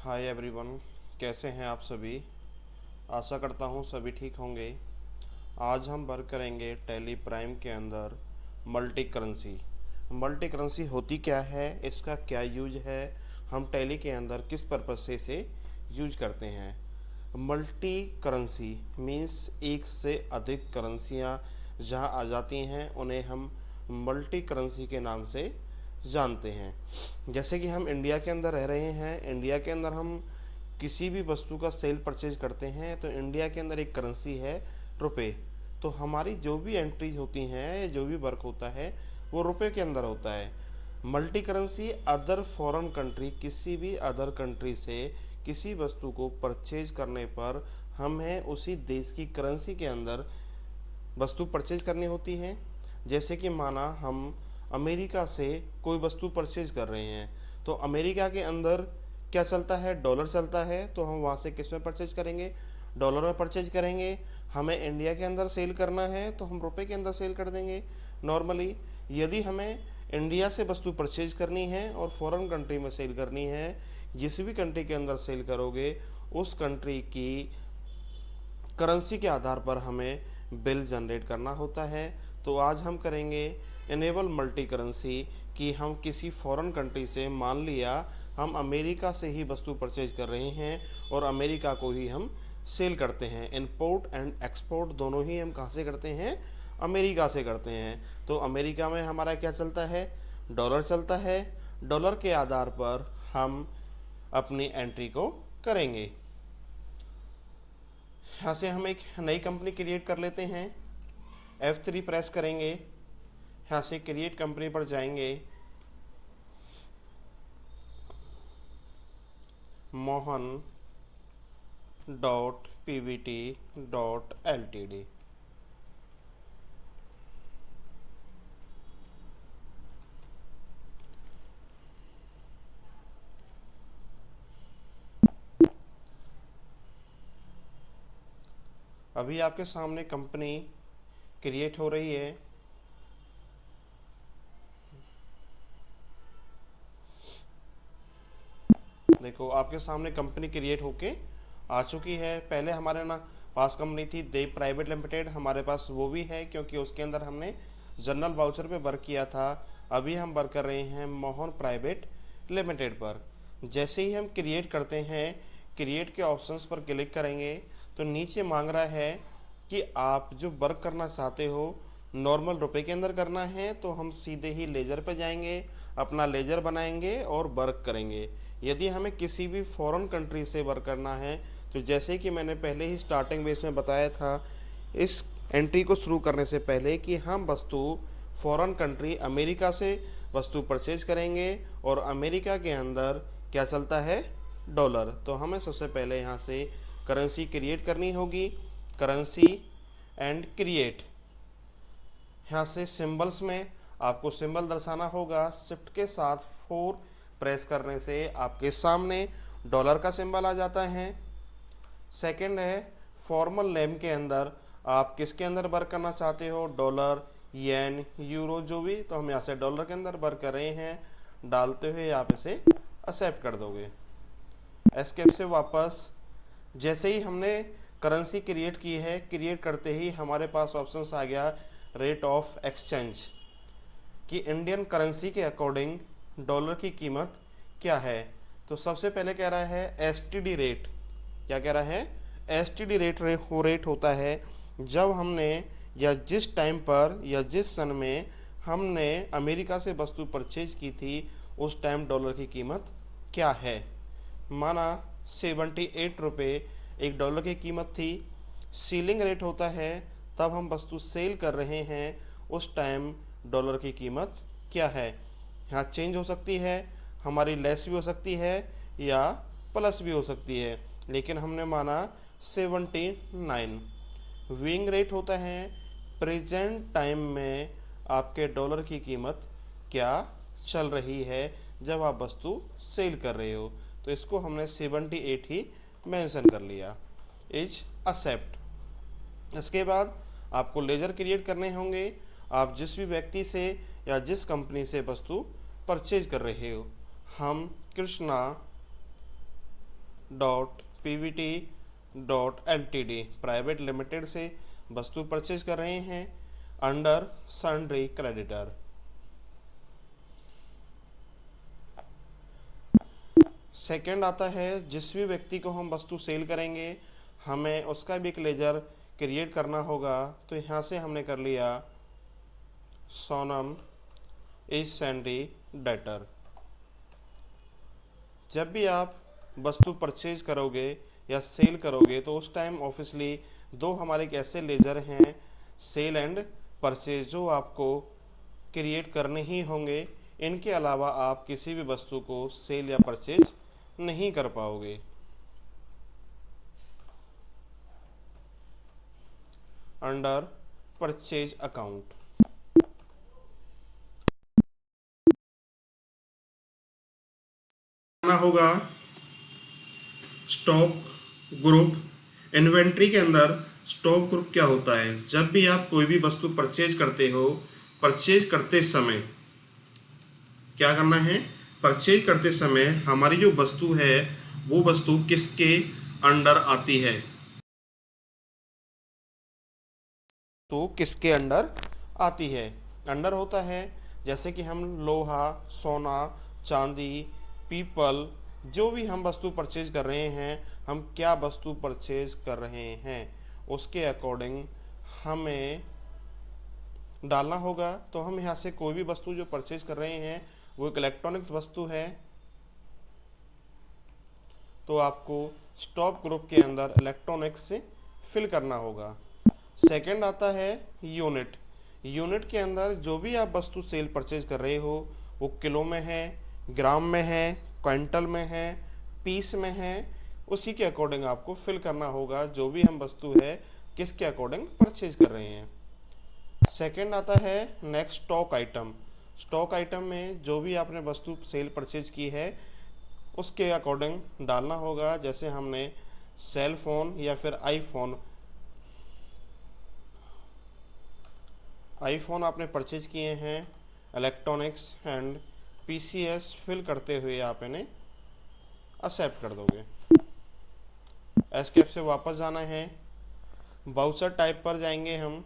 Hi everyone, कैसे हैं आप सभी। आशा करता हूँ सभी ठीक होंगे। आज हम वर्क करेंगे टैली प्राइम के अंदर मल्टी करेंसी। मल्टी करेंसी होती क्या है, इसका क्या यूज है, हम टैली के अंदर किस पर्पज से इसे यूज करते हैं। मल्टी करेंसी मीन्स एक से अधिक करेंसियाँ जहाँ आ जाती हैं उन्हें हम मल्टी करेंसी के नाम से जानते हैं। जैसे कि हम इंडिया के अंदर रह रहे हैं, इंडिया के अंदर हम किसी भी वस्तु का सेल परचेज करते हैं तो इंडिया के अंदर एक करेंसी है रुपए। तो हमारी जो भी एंट्रीज होती हैं, जो भी वर्क होता है वो रुपए के अंदर होता है। Multi currency other foreign country, किसी भी अदर कंट्री से किसी वस्तु को परचेज करने पर हमें उसी देश की करेंसी के अंदर वस्तु परचेज करनी होती है। जैसे कि माना हम अमेरिका से कोई वस्तु परचेज कर रहे हैं तो अमेरिका के अंदर क्या चलता है, डॉलर चलता है, तो हम वहाँ से किस में परचेज करेंगे, डॉलर में परचेज करेंगे। हमें इंडिया के अंदर सेल करना है तो हम रुपए के अंदर सेल कर देंगे नॉर्मली। यदि हमें इंडिया से वस्तु परचेज करनी है और फॉरेन कंट्री में सेल करनी है, जिस भी कंट्री के अंदर सेल करोगे उस कंट्री की करेंसी के आधार पर हमें बिल जनरेट करना होता है। तो आज हम करेंगे इनेबल मल्टी करेंसी कि हम किसी फॉरेन कंट्री से, मान लिया हम अमेरिका से ही वस्तु परचेज कर रहे हैं और अमेरिका को ही हम सेल करते हैं। इंपोर्ट एंड एक्सपोर्ट दोनों ही हम कहाँ से करते हैं, अमेरिका से करते हैं। तो अमेरिका में हमारा क्या चलता है, डॉलर चलता है। डॉलर के आधार पर हम अपनी एंट्री को करेंगे। यहाँ से हम एक नई कंपनी क्रिएट कर लेते हैं। F3 प्रेस करेंगे, यहाँ से क्रिएट कंपनी पर जाएंगे। Mohan dot Pvt dot LTD। अभी आपके सामने कंपनी क्रिएट हो रही है। देखो आपके सामने कंपनी क्रिएट होके आ चुकी है। पहले हमारे ना पास कंपनी थी देव प्राइवेट लिमिटेड, हमारे पास वो भी है क्योंकि उसके अंदर हमने जनरल वाउचर पे वर्क किया था। अभी हम वर्क कर रहे हैं मोहन प्राइवेट लिमिटेड पर। जैसे ही हम क्रिएट करते हैं, क्रिएट के ऑप्शंस पर क्लिक करेंगे तो नीचे मांग रहा है कि आप जो वर्क करना चाहते हो नॉर्मल रुपए के अंदर करना है, तो हम सीधे ही लेजर पे जाएंगे, अपना लेजर बनाएंगे और वर्क करेंगे। यदि हमें किसी भी फॉरेन कंट्री से वर्क करना है तो जैसे कि मैंने पहले ही स्टार्टिंग बेस में बताया था इस एंट्री को शुरू करने से पहले कि हम वस्तु फॉरेन कंट्री अमेरिका से वस्तु परचेज करेंगे और अमेरिका के अंदर क्या चलता है, डॉलर। तो हमें सबसे पहले यहाँ से करेंसी क्रिएट करनी होगी। करेंसी एंड क्रिएट, यहाँ से सिंबल्स में आपको सिंबल दर्शाना होगा। शिफ्ट के साथ 4 प्रेस करने से आपके सामने डॉलर का सिंबल आ जाता है। सेकंड है फॉर्मल नेम के अंदर आप किसके अंदर वर्क करना चाहते हो, डॉलर, येन, यूरो, जो भी। तो हम यहाँ से डॉलर के अंदर वर्क कर रहे हैं, डालते हुए आप इसे एक्सेप्ट कर दोगे। एस्केप से वापस, जैसे ही हमने करेंसी क्रिएट की है, क्रिएट करते ही हमारे पास ऑप्शंस आ गया रेट ऑफ एक्सचेंज कि इंडियन करेंसी के अकॉर्डिंग डॉलर की कीमत क्या है। तो सबसे पहले कह रहा है एसटीडी रेट। क्या कह रहा है, एसटीडी रेट होता है जब हमने या जिस टाइम पर या जिस सन में हमने अमेरिका से वस्तु परचेज की थी उस टाइम डॉलर की कीमत क्या है। माना 78 रुपये एक डॉलर की कीमत थी। सीलिंग रेट होता है तब हम वस्तु सेल कर रहे हैं उस टाइम डॉलर की कीमत क्या है। यहाँ चेंज हो सकती है, हमारी लेस भी हो सकती है या प्लस भी हो सकती है, लेकिन हमने माना 79। विंग रेट होता है प्रेजेंट टाइम में आपके डॉलर की कीमत क्या चल रही है जब आप वस्तु सेल कर रहे हो। तो इसको हमने 78 ही मेंशन कर लिया। Is accept. इसके बाद आपको लेजर क्रिएट करने होंगे। आप जिस भी व्यक्ति से या जिस कंपनी से वस्तु परचेज कर रहे हो, हम Krishna dot Pvt dot LTD private limited से वस्तु परचेज कर रहे हैं अंडर सन्ड्री क्रेडिटर। सेकंड आता है, जिस भी व्यक्ति को हम वस्तु सेल करेंगे हमें उसका भी एक लेजर क्रिएट करना होगा। तो यहाँ से हमने कर लिया सोनम इज सन्ड्री डेटर। जब भी आप वस्तु परचेज करोगे या सेल करोगे तो उस टाइम ऑब्वियसली दो हमारे एक ऐसे लेजर हैं सेल एंड परचेज जो आपको क्रिएट करने ही होंगे। इनके अलावा आप किसी भी वस्तु को सेल या परचेज नहीं कर पाओगे। अंडर परचेज अकाउंट होगा स्टॉक ग्रुप। इन्वेंट्री के अंदर स्टॉक ग्रुप क्या होता है? जब भी आप कोई भी वस्तु परचेज करते हो, परचेज करते समय क्या करना है? परचेज करते समय हमारी जो वस्तु है वो वस्तु किसके अंडर आती है? तो किसके अंडर आती है? अंडर होता है जैसे कि हम लोहा, सोना, चांदी, पीपल, जो भी हम वस्तु परचेज कर रहे हैं, हम क्या वस्तु परचेज कर रहे हैं उसके अकॉर्डिंग हमें डालना होगा। तो हम यहाँ से कोई भी वस्तु जो परचेज कर रहे हैं वो एक इलेक्ट्रॉनिक्स वस्तु है तो आपको स्टॉक ग्रुप के अंदर इलेक्ट्रॉनिक्स से फिल करना होगा। सेकंड आता है यूनिट। यूनिट के अंदर जो भी आप वस्तु सेल परचेज कर रहे हो वो किलो में है, ग्राम में है, क्विंटल में है, पीस में है, उसी के अकॉर्डिंग आपको फिल करना होगा जो भी हम वस्तु है किसके अकॉर्डिंग परचेज कर रहे हैं। सेकंड आता है next stock item. Stock item में जो भी आपने वस्तु सेल परचेज की है उसके अकॉर्डिंग डालना होगा। जैसे हमने सेल फोन या फिर आईफोन आपने परचेज किए हैं, इलेक्ट्रॉनिक्स एंड पीसीएस फिल करते हुए आप इन्हें एक्सेप्ट कर दोगे। एस्केप से वापस जाना है, वाउचर टाइप पर जाएंगे हम।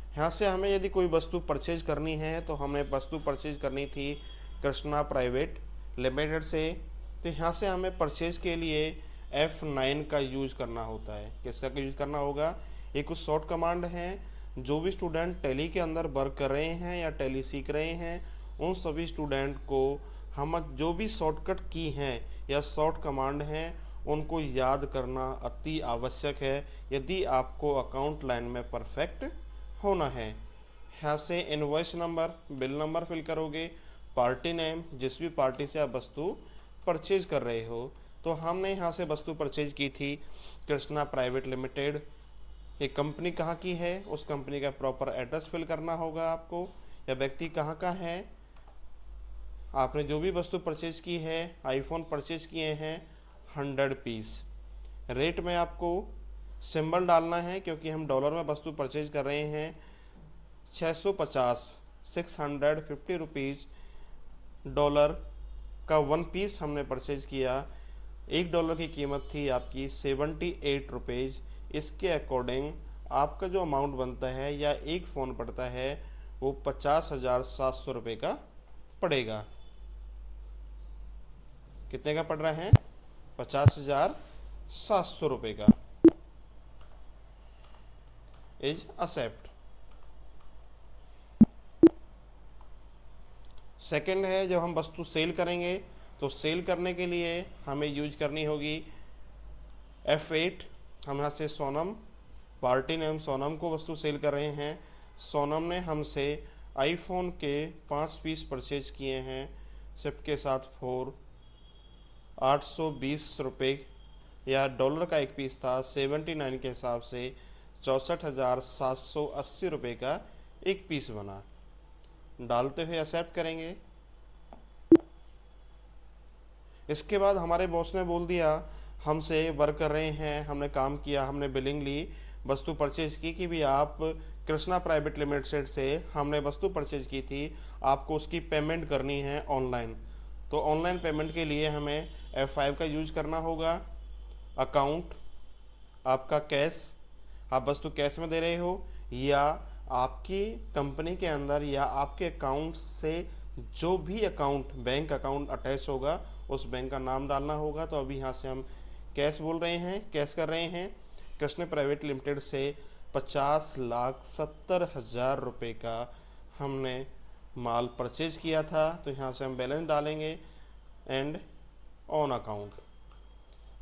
यहाँ से हमें यदि कोई वस्तु परचेज करनी है तो हमें वस्तु परचेज करनी थी कृष्णा प्राइवेट लिमिटेड से, तो यहाँ से हमें परचेज के लिए F9 का यूज करना होता है। किसका यूज करना होगा? ये कुछ शॉर्ट कमांड हैं। जो भी स्टूडेंट टैली के अंदर वर्क कर रहे हैं या टैली सीख रहे हैं उन सभी स्टूडेंट को हम जो भी शॉर्टकट की हैं या शॉर्ट कमांड हैं उनको याद करना अति आवश्यक है यदि आपको अकाउंट लाइन में परफेक्ट होना है। यहाँ से invoice number, bill number fill करोगे, पार्टी नेम, जिस भी पार्टी से आप वस्तु परचेज कर रहे हो। तो हमने यहाँ से वस्तु परचेज की थी कृष्णा प्राइवेट लिमिटेड। ये कंपनी कहाँ की है उस कंपनी का प्रॉपर एड्रेस फिल करना होगा आपको, या व्यक्ति कहाँ का है। आपने जो भी वस्तु परचेज की है, आईफोन परचेज किए हैं 100 पीस। रेट में आपको सिंबल डालना है क्योंकि हम डॉलर में वस्तु परचेज कर रहे हैं। 650 रुपीज़ डॉलर का 1 पीस हमने परचेज किया। $1 की कीमत थी आपकी 78 रुपीज़। इसके अकॉर्डिंग आपका जो अमाउंट बनता है या एक फ़ोन पड़ता है वो 50,700 रुपये का पड़ेगा। कितने का पड़ रहा है? 50,700 रुपये का। Is accept. सेकंड है जब हम वस्तु सेल करेंगे तो सेल करने के लिए हमें यूज करनी होगी F8। हम यहाँ से सोनम, पार्टी नेम सोनम को वस्तु सेल कर रहे हैं। सोनम ने हमसे आईफोन के 5 पीस परचेज किए हैं शिप के साथ 820 रुपये, या डॉलर का एक पीस था 79 के हिसाब से 64,780 रुपये का एक पीस बना। डालते हुए एक्सेप्ट करेंगे। इसके बाद हमारे बॉस ने बोल दिया हमसे वर्क कर रहे हैं, हमने काम किया, हमने बिलिंग ली, वस्तु परचेज की कि भी आप कृष्णा प्राइवेट लिमिटेड से हमने वस्तु परचेज की थी, आपको उसकी पेमेंट करनी है ऑनलाइन। तो ऑनलाइन पेमेंट के लिए हमें F5 का यूज करना होगा। अकाउंट, आपका कैश, आप वस्तु कैश में दे रहे हो, या आपकी कंपनी के अंदर या आपके अकाउंट से जो भी अकाउंट बैंक अकाउंट अटैच होगा उस बैंक का नाम डालना होगा। तो अभी यहाँ से हम कैश बोल रहे हैं, कैश कर रहे हैं। कृष्ण प्राइवेट लिमिटेड से 50,70,000 रुपये का हमने माल परचेज किया था। तो यहाँ से हम बैलेंस डालेंगे एंड ऑन अकाउंट।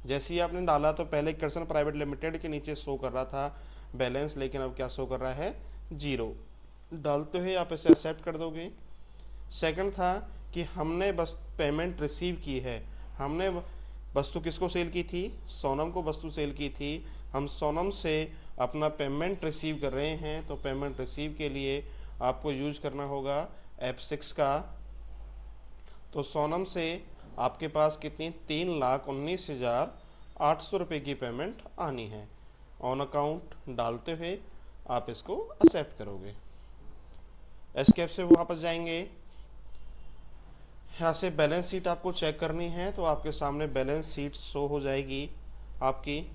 जैसे ही आपने डाला तो पहले कृष्ण प्राइवेट लिमिटेड के नीचे शो कर रहा था बैलेंस, लेकिन अब क्या शो कर रहा है, 0। डालते हुए आप इसे एक्सेप्ट कर दोगे। सेकंड था कि हमने बस पेमेंट रिसीव की है। हमने वस्तु किसको सेल की थी, सोनम को वस्तु सेल की थी। हम सोनम से अपना पेमेंट रिसीव कर रहे हैं। तो पेमेंट रिसीव के लिए आपको यूज करना होगा F6 का। तो सोनम से आपके पास कितनी, 3,19,800 रुपये की पेमेंट आनी है। ऑन अकाउंट डालते हुए आप इसको एक्सेप्ट करोगे। एस्केप से वापस जाएंगे। यहाँ से बैलेंस शीट आपको चेक करनी है। तो आपके सामने बैलेंस शीट शो हो जाएगी आपकी।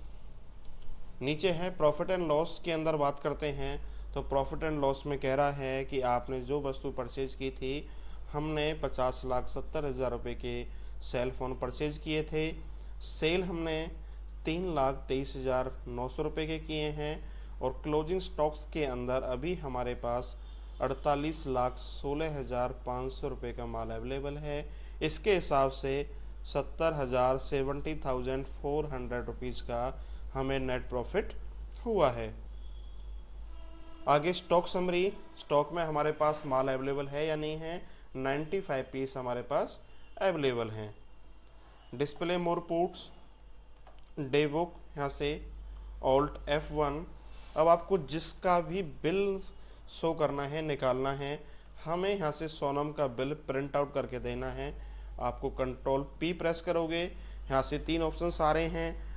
नीचे है प्रॉफिट एंड लॉस के अंदर बात करते हैं। तो प्रॉफिट एंड लॉस में कह रहा है कि आपने जो वस्तु परचेज की थी, हमने 50,70,000 रुपये के सेल फ़ोन परचेज किए थे। सेल हमने 3,23,900 रुपये के किए हैं। और क्लोजिंग स्टॉक्स के अंदर अभी हमारे पास 48,16,500 रुपये का माल अवेलेबल है। इसके हिसाब से 70,400 रुपीज़ का हमें नेट प्रॉफिट हुआ है। आगे स्टॉक समरी। स्टॉक में हमारे पास माल अवेलेबल है या नहीं है, 95 पीस हमारे पास अवेलेबल हैं। डिस्प्ले मोर पुट्स, डे बुक, यहाँ से ऑल्ट F1। अब आपको जिसका भी बिल शो करना है, निकालना है, हमें यहाँ से सोनम का बिल प्रिंट आउट करके देना है। आपको कंट्रोल P प्रेस करोगे, यहाँ से 3 ऑप्शंस आ रहे हैं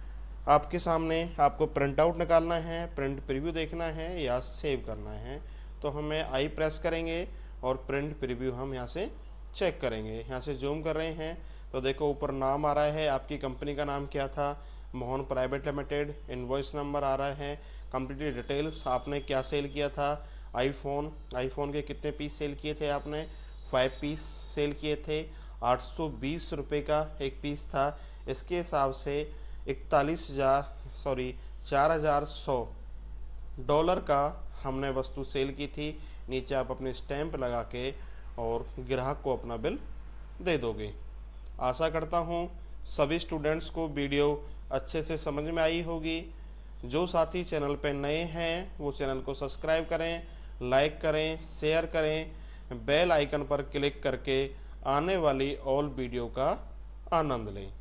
आपके सामने। आपको प्रिंट आउट निकालना है, प्रिंट प्रीव्यू देखना है या सेव करना है। तो हमें I प्रेस करेंगे और प्रिंट प्रीव्यू हम यहाँ से चेक करेंगे। यहाँ से जूम कर रहे हैं तो देखो ऊपर नाम आ रहा है, आपकी कंपनी का नाम क्या था, Mohan private limited. Invoice number आ रहा है, कंप्लीट डिटेल्स, आपने क्या सेल किया था, आईफोन के कितने पीस सेल किए थे आपने, 5 पीस सेल किए थे, 820 रुपये का एक पीस था। इसके हिसाब से 4,100 डॉलर का हमने वस्तु सेल की थी। नीचे आप अपनी स्टैंप लगा के और ग्राहक को अपना बिल दे दोगे। आशा करता हूँ सभी स्टूडेंट्स को वीडियो अच्छे से समझ में आई होगी। जो साथी चैनल पर नए हैं वो चैनल को सब्सक्राइब करें, लाइक करें, शेयर करें, बेल आइकन पर क्लिक करके आने वाली ऑल वीडियो का आनंद लें।